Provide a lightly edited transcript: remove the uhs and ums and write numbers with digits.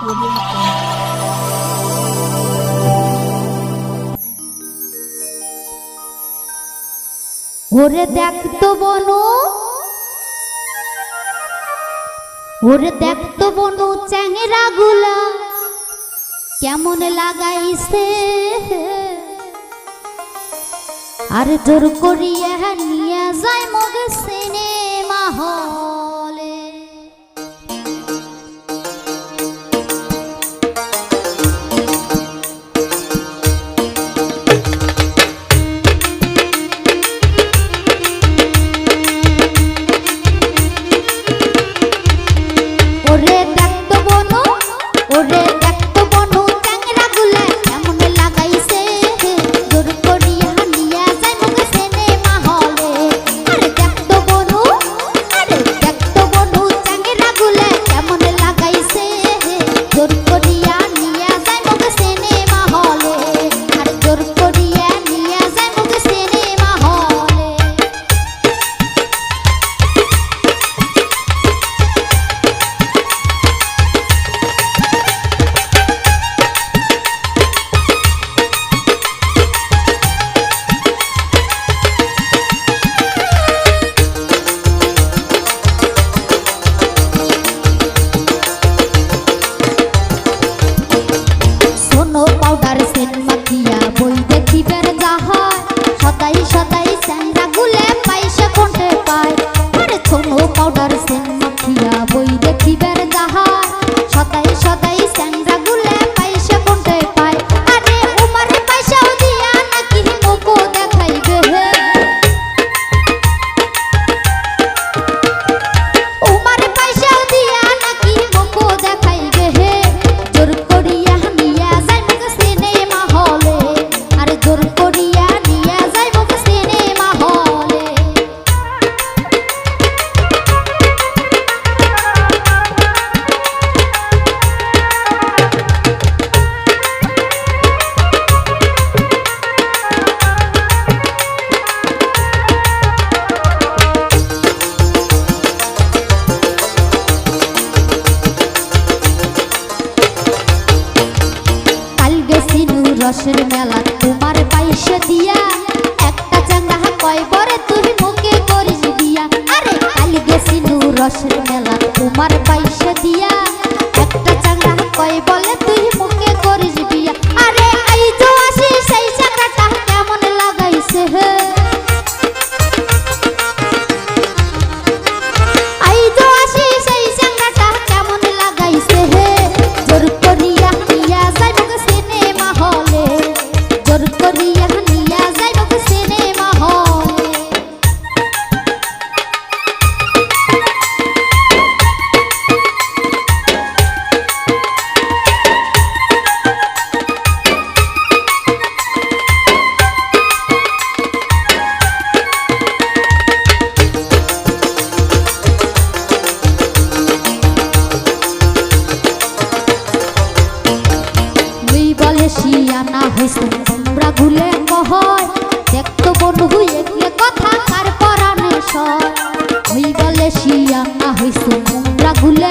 ওরে দেখ তো বনু, ওরে দেখ তো বনু চ্যাংরা গুলা কেমন লাগাইছে, আর জোর করিয়া নিয়ে যায় মগে সিনেমা হলে। ওরে দেখ তো বনু, ওরে দেখ তো বনু চ্যাংরা গুলা কেমন লাগাইছে, জোর করিয়া নিয়ে যায় মগে সিনেমা হলে। আরে দেখ তো বনু, আরে দেখ তো বনু চ্যাংরা গুলা কেমন লাগাইছে, জোর করিয়া নিয়ে যায় মগে সিনেমা হলে, আর জোর করিয়া নিয়ে যায় মগে সিনেমা হলে। সোনো পাউডার সেন মাখিয়া বই দেখিবার যাহার, সদাই সদাই চ্যাংরা গুলে পয়সা কোনটে পায়। আরে সোনো পাউডার সেন মাখিয়া বই দেখিবার যাহার, সদাই সদাই চ্যাংরা গুলে পয়সা কোনটে পায়। আরে উমারে পয়সাও দিয়া নাকি মুখো দেখাইবে হে, উমারে পয়সাও দিয়া নাকি মুখো দেখাইবে হে। জোর করিয়া নিয়া যায় মগে সিনেমা হলে, আর জোর করিয়া নিয়া যায় মগে সিনেমা হলে। কাল গেছিনু রসের মেলা তোমার পয়সা দিয়া, একটা চাঙ্গা কয় বরে তুই মুখে করিস দিয়া। আরে কাল গেছিনু রসের মেলা তোমার পয়সা দিয়া, একটা চাঙ্গা কয় বলে তুই মুখে করিস বিয়া। আরে আইজো আসি সেই চাঙ্গাটা কেমন লাগাইছে হে, আইজো আসি সেই চাঙ্গাটা কেমন লাগাইছে হে। জোর করিয়া নিয়া যায় মগে সিনেমা হলে, জোর করিয়া নিয়া যায় মগে সিনেমা হলে। মুই বলে শিয়ানা হইছে তোমরা ভুলে কহয়, দেখতো বনু এগুলো কথা কার পরাণে সয়। মুই বলে শিয়ানা হইছে তোমরা ভুলে